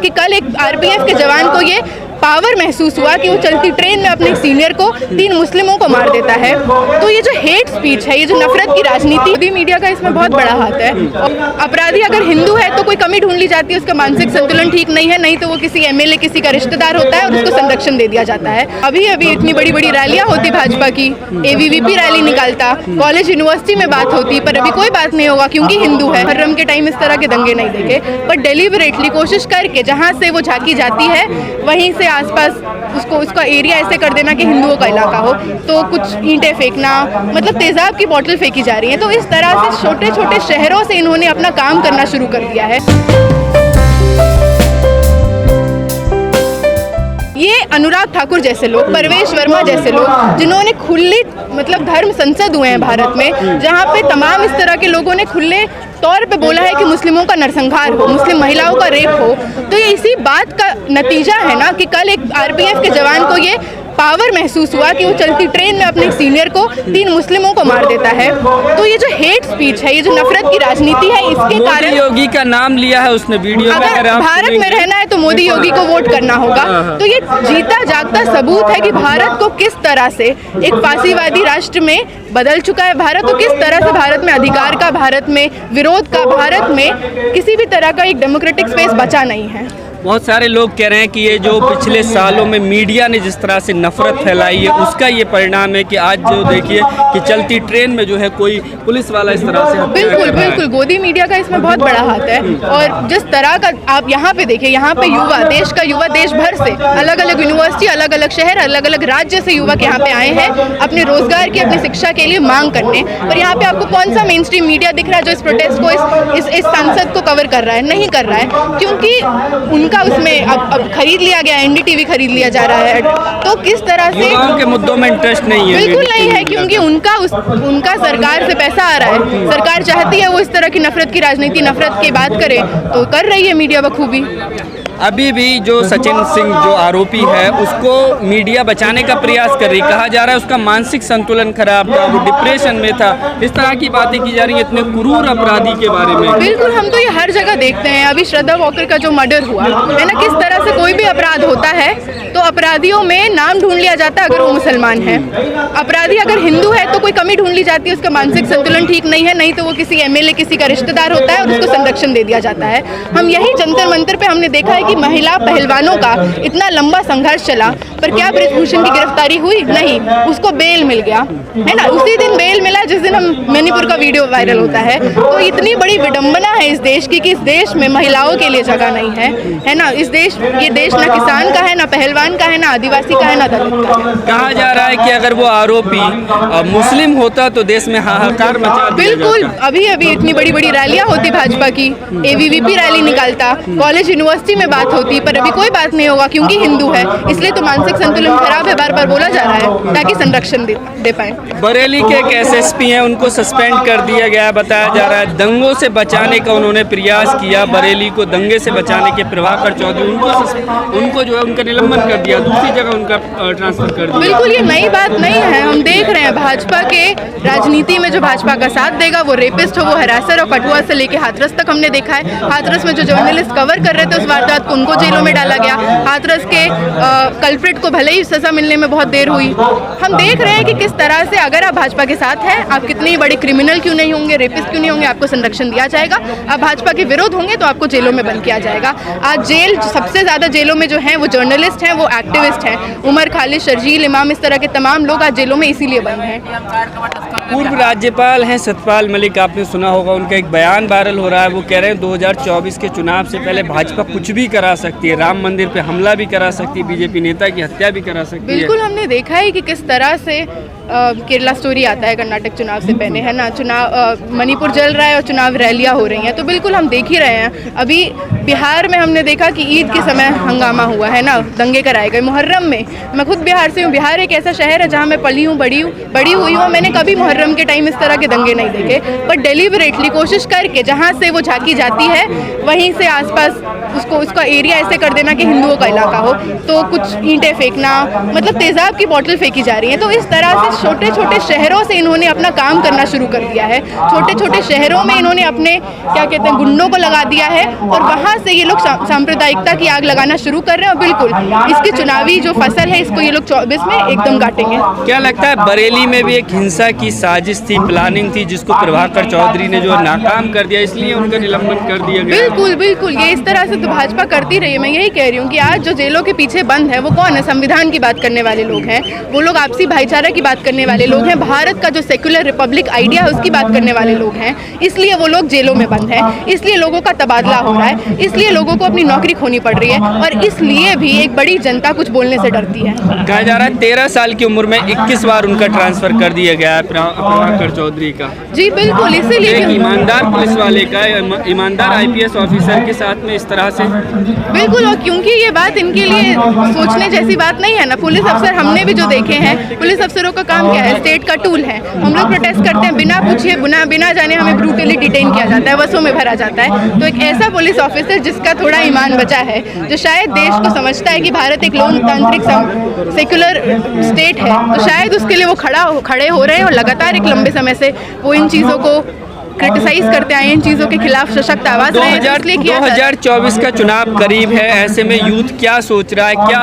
कि कल एक आरपीएफ के जवान को ये पावर महसूस हुआ कि वो चलती ट्रेन में अपने सीनियर को 3 मुस्लिमों को मार देता है। तो ये जो हेट स्पीच है, ये जो नफरत की राजनीति, भी मीडिया का इसमें बहुत बड़ा हाथ है। अपराधी अगर हिंदू है तो कोई कमी ढूंढ ली जाती है, उसका मानसिक संतुलन ठीक नहीं है, नहीं तो वो किसी एमएलए किसी का रिश्तेदार होता है और उसको संरक्षण दे दिया जाता है। अभी इतनी बड़ी बड़ी रैलियां होती भाजपा की, एबीवीपी रैली निकालता, कॉलेज यूनिवर्सिटी में बात होती, पर अभी कोई बात नहीं होगा क्योंकि हिंदू है। मुहर्रम के टाइम इस तरह के दंगे नहीं देखे, पर डेलिबरेटली कोशिश करके जहाँ से वो झांकी जाती है वहीं से आसपास उसका एरिया ऐसे कर देना कि हिंदुओं का इलाका हो, तो कुछ ईंटें फेंकना, मतलब तेजाब की बोतल फेंकी जा रही है। तो इस तरह से छोटे छोटे शहरों से इन्होंने अपना काम करना शुरू कर दिया है। ये अनुराग ठाकुर जैसे लोग, परवेश वर्मा जैसे लोग, जिन्होंने खुली मतलब धर्म संसद हुए हैं भारत में, जहाँ पे तमाम इस तरह के लोगों ने खुले तौर पे बोला है कि मुस्लिमों का नरसंहार हो, मुस्लिम महिलाओं का रेप हो, तो ये इसी बात का नतीजा है ना कि कल एक आरपीएफ के जवान को ये पावर महसूस हुआ कि वो चलती ट्रेन में अपने सीनियर को 3 मुस्लिमों को मार देता है। तो ये जो हेट स्पीच है, ये जो नफरत की राजनीति है, इसके कारण योगी का नाम लिया है उसने वीडियो में। अगर भारत में रहना है तो मोदी योगी को वोट करना होगा। तो ये जीता जागता सबूत है कि भारत को किस तरह से एक फासीवादी राष्ट्र में बदल चुका है भारत, तो किस तरह से भारत में अधिकार का, भारत में विरोध का, भारत में किसी भी तरह का एक डेमोक्रेटिक स्पेस बचा नहीं है। बहुत सारे लोग कह रहे हैं कि ये जो पिछले सालों में मीडिया ने जिस तरह से नफरत फैलाई है उसका ये परिणाम है कि आज जो देखिए कि चलती ट्रेन में जो है कोई पुलिस वाला इस तरह से बिल्कुल गोदी मीडिया का इसमें बहुत बड़ा हाथ है। और जिस तरह का आप यहाँ पे देखिए, यहाँ पे युवा, देश का युवा देश भर से, अलग अलग यूनिवर्सिटी, अलग अलग शहर, अलग अलग राज्य से युवक यहाँ पे आए हैं अपने रोजगार की, अपनी शिक्षा के लिए मांग करने। पर यहाँ पे आपको कौन सा मेन स्ट्रीम मीडिया दिख रहा है जो इस प्रोटेस्ट को, इस संसद को कवर कर रहा है? नहीं कर रहा है, क्योंकि का उसमें अब खरीद लिया गया, एनडीटीवी खरीद लिया जा रहा है। तो किस तरह से युवाओं के मुद्दों में इंटरेस्ट नहीं है? बिल्कुल नहीं है, क्योंकि उनका सरकार से पैसा आ रहा है। सरकार चाहती है वो इस तरह की नफरत की राजनीति, नफरत की बात करे, तो कर रही है मीडिया बखूबी। अभी भी जो सचिन सिंह जो आरोपी है उसको मीडिया बचाने का प्रयास कर रही, कहा जा रहा है उसका मानसिक संतुलन खराब था, वो डिप्रेशन में था, इस तरह की बातें की जा रही है इतने क्रूर अपराधी के बारे में। बिल्कुल, हम तो ये हर जगह देखते हैं। अभी श्रद्धा वॉकर का जो मर्डर हुआ है ना, किस तरह से कोई भी अपराध होता है तो अपराधियों में नाम ढूंढ लिया जाता है अगर वो मुसलमान है। अपराधी अगर हिंदू है तो कोई कमी ढूंढ ली जाती है, उसका मानसिक संतुलन ठीक नहीं है, नहीं तो वो किसी एमएलए किसी का रिश्तेदार होता है और उसको संरक्षण दे दिया जाता है। हम यही जंतर मंतर पे हमने देखा है कि महिला पहलवानों का इतना लंबा संघर्ष चला, पर क्या ब्रिजभूषण की गिरफ्तारी हुई? नहीं, उसको बेल मिल गया है ना, उसी दिन बेल मिला जिस दिन हम मणिपुर का वीडियो वायरल होता है। तो इतनी बड़ी विडंबना है इस देश की कि इस देश में महिलाओं के लिए जगह नहीं है ना। ये देश ना किसान का है, ना पहलवान का है, ना आदिवासी का है, ना दलित का है। कहा जा रहा है कि अगर वो आरोपी मुस्लिम होता तो देश में हाहाकार मचा दिया बिल्कुल, अभी इतनी बड़ी बड़ी रैलियां होती भाजपा की, एबीवीपी रैली निकालता, कॉलेज यूनिवर्सिटी में बात होती, पर अभी कोई बात नहीं होगा क्योंकि हिंदू है, इसलिए तो मानसिक संतुलन खराब है, बार बार बोला जा रहा है ताकि संरक्षण दे पाए। बरेली के एक एसएसपी हैं, उनको सस्पेंड कर दिया गया, बताया जा रहा है दंगों से बचाने का उन्होंने प्रयास किया, बरेली को दंगे से बचाने के प्रभाकर चौधरी उनको जो है उनका निलंबन कर दिया, दूसरी जगह उनका ट्रांसफर कर दिया। बिल्कुल, ये नई बात नहीं है। हम देख रहे हैं भाजपा के राजनीति में जो भाजपा का साथ देगा वो रेपिस्ट हो, वो हरासर हो। कठुआ से लेके हाथरस तक हमने देखा है। हाथरस में जो जर्नलिस्ट कवर कर रहे थे उस वारदात को, उनको जेलों में डाला गया। हाथरस के कल्प्रिट को भले ही सजा मिलने में बहुत देर हुई। हम देख रहे हैं कि किस तरह से अगर आप भाजपा के साथ हैं, आप कितने बड़े क्रिमिनल क्यों नहीं होंगे, रेपिस्ट क्यों नहीं होंगे, आपको संरक्षण दिया जाएगा। आप भाजपा के विरोध होंगे तो आपको जेलों में बंद किया जाएगा। आज जेल सबसे ज्यादा जेलों में जो हैं वो जर्नलिस्ट हैं, वो एक्टिविस्ट हैं। उमर खालिद, शर्जील इमाम, इस तरह के तमाम लोग आज जेलों में इसीलिए बंद हैं। पूर्व राज्यपाल हैं सत्यपाल मलिक, आपने सुना होगा, उनका एक बयान वायरल हो रहा है। वो कह रहे हैं 2024 के चुनाव से पहले भाजपा कुछ भी करा सकती है, राम मंदिर पे हमला भी करा सकती है, बीजेपी नेता की हत्या भी करा सकती है। बिल्कुल, हमने देखा है कि किस तरह से केरला स्टोरी आता है कर्नाटक चुनाव से पहले, है ना। चुनाव मणिपुर जल रहा है और चुनाव रैलियां हो रही हैं, तो बिल्कुल हम देख ही रहे हैं। अभी बिहार में हमने देखा कि ईद के समय हंगामा हुआ है ना, दंगे कराए गए। मुहर्रम में, मैं खुद बिहार से हूँ, बिहार एक ऐसा शहर है जहाँ मैं पली हूँ, बड़ी हुई हूँ। मैंने कभी मुहर्रम के टाइम इस तरह के दंगे नहीं देखे, पर डेलिबरेटली कोशिश करके जहाँ से वो झांकी जाती है वहीं से आसपास उसका एरिया ऐसे कर देना कि हिंदुओं का इलाका हो, तो कुछ ईंटें फेंकना, मतलब तेजाब की बोतल फेंकी जा रही है। तो इस तरह से छोटे छोटे शहरों से इन्होंने अपना काम करना शुरू कर दिया है। छोटे छोटे शहरों में इन्होंने अपने क्या कहते हैं गुंडों को लगा दिया है और वहाँ से ये लोग सांप्रदायिकता की आग लगाना शुरू कर रहे हैं। और बिल्कुल इसकी चुनावी जो फसल है इसको ये लोग 24 में एकदम काटेंगे। क्या लगता है बरेली में भी एक हिंसा की साजिश थी, प्लानिंग थी, जिसको प्रभाकर चौधरी ने जो नाकाम कर दिया, इसलिए उनका निलंबन कर दिया गया? बिल्कुल बिल्कुल, ये इस तरह से तो भाजपा करती रही है। मैं यही कह रही हूँ कि आज जो जेलों के पीछे बंद है वो कौन है? संविधान की बात करने वाले लोग हैं, वो लोग आपसी भाईचारा की बात करने वाले लोग हैं, भारत का जो सेक्युलर रिपब्लिक आइडिया है उसकी बात करने वाले लोग हैं। इसलिए वो लोग जेलों में बंद हैं, इसलिए लोगों का तबादला हो रहा है, इसलिए लोगों को अपनी नौकरी खोनी पड़ रही है और इसलिए भी एक बड़ी जनता कुछ बोलने से डरती है। कहा जा रहा है 13 साल की उम्र में 21 बार उनका ट्रांसफर कर दिया गया है प्रभाकर चौधरी का। जी बिल्कुल, इसीलिए एक ईमानदार पुलिस वाले का, ईमानदार IPS ऑफिसर के साथ में इस तरह से। बिल्कुल, और क्योंकि ये बात इनके लिए सोचने जैसी बात नहीं है ना। पुलिस अफसर हमने भी जो देखे हैं, पुलिस अफसरों का काम क्या है? स्टेट का टूल है। हम लोग प्रोटेस्ट करते हैं, बिना पूछे बिना जाने हमें ब्रूटली डिटेन किया जाता है, बसों में भरा जाता है। तो एक ऐसा पुलिस ऑफिसर जिसका थोड़ा ईमान बचा है, जो शायद देश को समझता है कि भारत एक लोकतांत्रिक सेक्युलर स्टेट है, तो शायद उसके लिए वो खड़े हो रहे हैं और लगातार एक लंबे समय से वो इन चीज़ों को क्रिटिसाइज करते आए, इन चीज़ों के खिलाफ सशक्त आवाज रहे हैं। 2024 का चुनाव करीब है, ऐसे में यूथ क्या सोच रहा है, क्या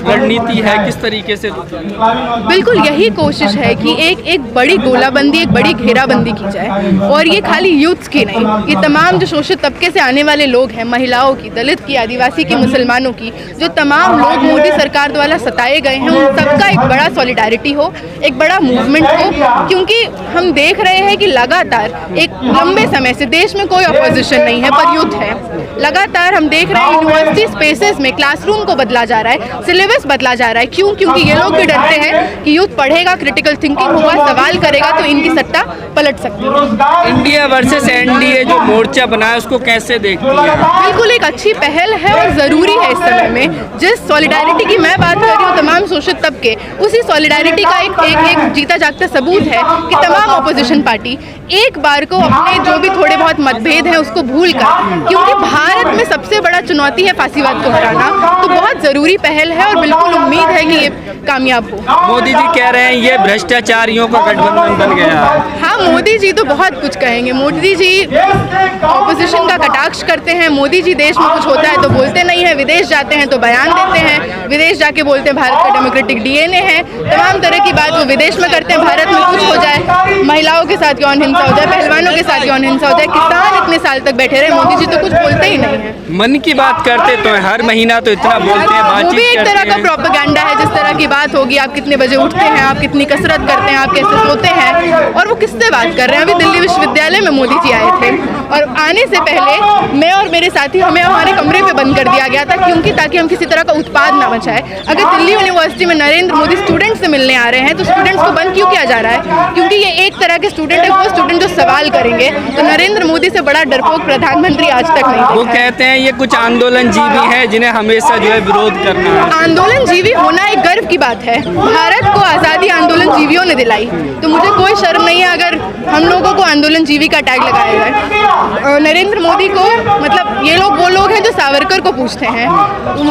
रणनीति है, किस तरीके से? बिल्कुल यही कोशिश है कि एक बड़ी गोलाबंदी, एक बड़ी घेराबंदी की जाए। और ये खाली यूथ्स की नहीं, ये तमाम जो शोषित तबके से आने वाले लोग हैं, महिलाओं की, दलित की, आदिवासी की, मुसलमानों की, जो तमाम लोग मोदी सरकार द्वारा सताए गए हैं, उन सबका एक बड़ा सॉलिडारिटी हो, एक बड़ा मूवमेंट हो। क्योंकि हम देख रहे हैं कि लगातार एक लंबे समय से देश में कोई अपोजिशन नहीं है पर यूथ है। लगातार हम देख रहे हैं यूनिवर्सिटी स्पेसेस में क्लासरूम को बदला जा रहा है, सिलेबस बदला जा रहा है। क्यों? क्योंकि ये लोग भी डरते हैं कि यूथ पढ़ेगा, क्रिटिकल थिंकिंग होगा, सवाल करेगा तो इनकी सत्ता पलट सकती है। इंडिया वर्सेस NDA जो मोर्चा बना है उसको कैसे देखती है? बिल्कुल एक अच्छी पहल है और ज़रूरी है इस समय में। जिस सॉलिडारिटी की मैं बात कर रही हूँ, तमाम शोषित तबके, उसी सॉलिडारिटी का एक जीता जागता सबूत है कि तमाम अपोजिशन पार्टी एक बार को अपने जो भी थोड़े बहुत मतभेद हैं उसको भूल कर, क्योंकि भारत में सबसे बड़ा चुनौती है फांसीवाद को हटाना, तो बहुत ज़रूरी पहल है और बिल्कुल उम्मीद है कि ये कामयाब हो। मोदी जी कह रहे हैं ये भ्रष्टाचारियों का गठबंधन बन गया है। हाँ, मोदी जी तो बहुत कुछ कहेंगे। मोदी जी ऑपोजिशन का कटाक्ष करते हैं। मोदी जी देश में कुछ होता है तो बोलते नहीं है, विदेश जाते हैं तो बयान देते हैं, विदेश जाके बोलते हैं भारत का डेमोक्रेटिक DNA है। तमाम तरह की बात वो विदेश में करते हैं। भारत में कुछ हो जाए, महिलाओं के साथ यौन हिंसा हो जाए, पहलवानों के साथ यौन हिंसा हो जाए, किसान इतने साल तक बैठे रहे, मोदी जी तो कुछ बोलते ही नहीं है। मन की बात करते तो हर महीना तो इतना बोलते हैं, वो भी एक तरह का हैं। प्रोपेगेंडा है। जिस तरह की बात होगी, आप कितने बजे उठते हैं, आप कितनी कसरत करते हैं, आप कैसे सोते हैं, और वो किससे बात कर रहे हैं। अभी दिल्ली विश्वविद्यालय में मोदी जी आए थे और आने से पहले मैं और मेरे साथी हमें हमारे कमरे में बंद कर दिया गया था, क्योंकि ताकि हम किसी तरह का उत्पाद ना मचाए। अगर दिल्ली यूनिवर्सिटी में नरेंद्र मोदी स्टूडेंट्स से मिलने आ रहे हैं तो स्टूडेंट्स को बंद क्यों किया जा रहा है? क्योंकि ये एक तरह के स्टूडेंट है, वो स्टूडेंट जो सवाल करेंगे। तो नरेंद्र मोदी से बड़ा डरपोक प्रधानमंत्री आज तक नहीं देखा। वो कहते हैं ये कुछ आंदोलन जीवी है जिन्हें हमेशा जो है विरोध करना है। आंदोलन जीवी होना एक गर्व की बात है। भारत को आज़ादी आंदोलन जीवियों ने दिलाई, तो मुझे कोई शर्म नहीं है अगर हम लोगों को आंदोलन जीवी का टैग लगाया जाए। नरेंद्र मोदी को, मतलब ये लोग वो लोग हैं जो सावरकर को पूछते हैं,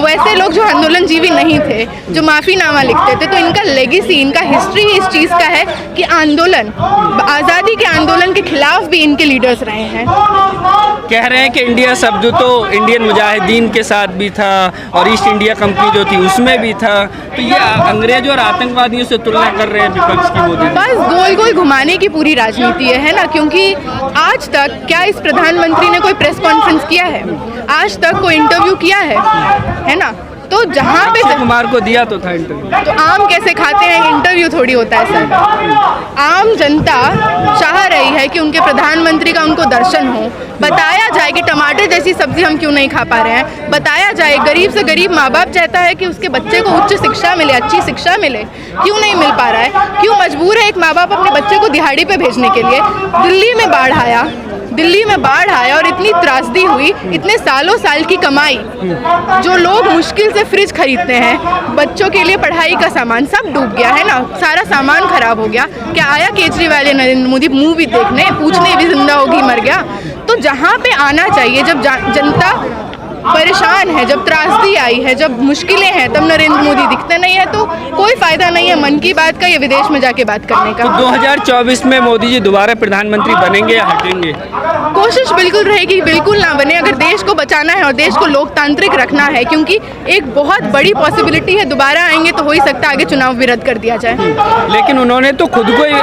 वैसे लोग जो आंदोलन जीवी नहीं थे, जो माफ़ीनामा लिखते थे। तो इनका लेगेसी, इनका हिस्ट्री ही इस चीज़ का है कि आंदोलन, आज़ादी के आंदोलन के खिलाफ भी इनके लीडर्स रहे हैं। कह रहे हैं कि इंडिया शब्द तो इंडियन मुजाहिदीन के साथ भी था और ईस्ट इंडिया कंपनी जो थी उसमें भी था, तो ये अंग्रेज और आतंकवादियों से तुलना कर रहे हैं विपक्ष की मोदी। बस गोल गोल घुमाने की पूरी राजनीति है ना। क्योंकि आज तक क्या इस प्रधानमंत्री ने कोई प्रेस कॉन्फ्रेंस किया है? आज तक कोई इंटरव्यू किया है ना? तो जहाँ पे कुमार को दिया तो था इंटरव्यू, तो आम कैसे खाते हैं, इंटरव्यू थोड़ी होता है सर। आम जनता चाह रही है कि उनके प्रधानमंत्री का उनको दर्शन हो, बताया जाए कि टमाटर जैसी सब्जी हम क्यों नहीं खा पा रहे हैं, बताया जाए। गरीब से गरीब माँ बाप चाहता है कि उसके बच्चे को उच्च शिक्षा मिले, अच्छी शिक्षा मिले, क्यों नहीं मिल पा रहा है? क्यों मजबूर है एक माँ बाप अपने बच्चे को दिहाड़ी पे भेजने के लिए? दिल्ली में बाढ़ आया और इतनी त्रासदी हुई, इतने सालों साल की कमाई, जो लोग मुश्किल से फ्रिज खरीदते हैं, बच्चों के लिए पढ़ाई का सामान सब डूब गया है ना, सारा सामान खराब हो गया। क्या आया केजरीवाल या नरेंद्र मोदी मूवी देखने, पूछने भी जिंदा होगी मर गया? तो जहाँ पे आना चाहिए, जब जनता परेशान है, जब त्रासदी आई है, जब मुश्किलें हैं, तब नरेंद्र मोदी दिखते नहीं है। तो कोई फायदा नहीं है मन की बात का या विदेश में जाके बात करने का। तो 2024 में मोदी जी दोबारा प्रधानमंत्री बनेंगे या हटेंगे? कोशिश बिल्कुल रहेगी, बिल्कुल ना बने। अगर देश को बचाना है और देश को लोकतांत्रिक रखना है, क्योंकि एक बहुत बड़ी पॉसिबिलिटी है दोबारा आएंगे तो हो ही सकता है आगे चुनाव भी रद्द कर दिया जाए। लेकिन उन्होंने तो खुद को ही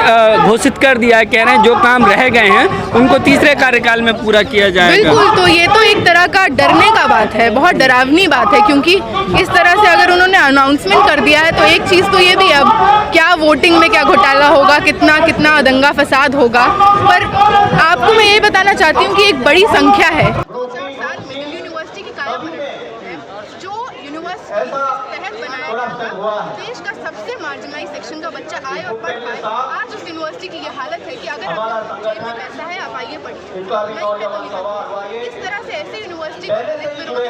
घोषित कर दिया है, कह रहे हैं जो काम रह गए हैं उनको तीसरे कार्यकाल में पूरा किया जाएगा। बिल्कुल, तो ये तो एक तरह का डरने का बात है, बहुत डरावनी बात है, क्योंकि इस तरह से अगर उन्होंने अनाउंसमेंट कर दिया है तो एक चीज़ तो ये भी है, अब क्या वोटिंग में क्या घोटाला होगा, कितना कितना दंगा फसाद होगा। पर आपको मैं ये बताना चाहती हूँ कि एक बड़ी संख्या है यूनिवर्सिटी की जो यूनिवर्सिटी तहत बनाया गया देश का सबसे मार्जिनलाइज सेक्शन का बच्चा आए और पढ़ पाए। आज उस यूनिवर्सिटी की ये हालत है कि अगर आपके जेब में पैसा है आप आइए पढ़िए, नहीं है तो निकलिए। इस तरह से ऐसे यूनिवर्सिटी महिला विरोधी,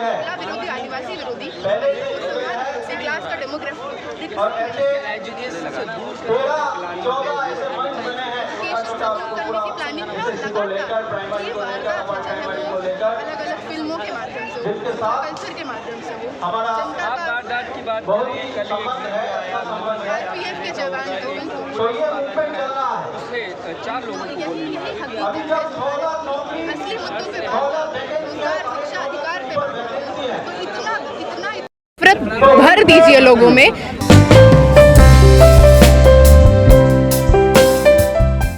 आदिवासी विरोधी, मुसलमान क्लास का डेमोग्राफिक करने की प्लानिंग है। लगातार ये वारदात चाहे वो अलग अलग फिल्मों के माध्यम से हो, कल्चर के माध्यम से हो, जनता का की बात RPF के जवान उसने 4 लोगों को यही हकीकत है। असली मुद्दों पे बात, रोजगार, शिक्षा, अधिकार पे बात, तो इतना नफरत भर दीजिए लोगों में।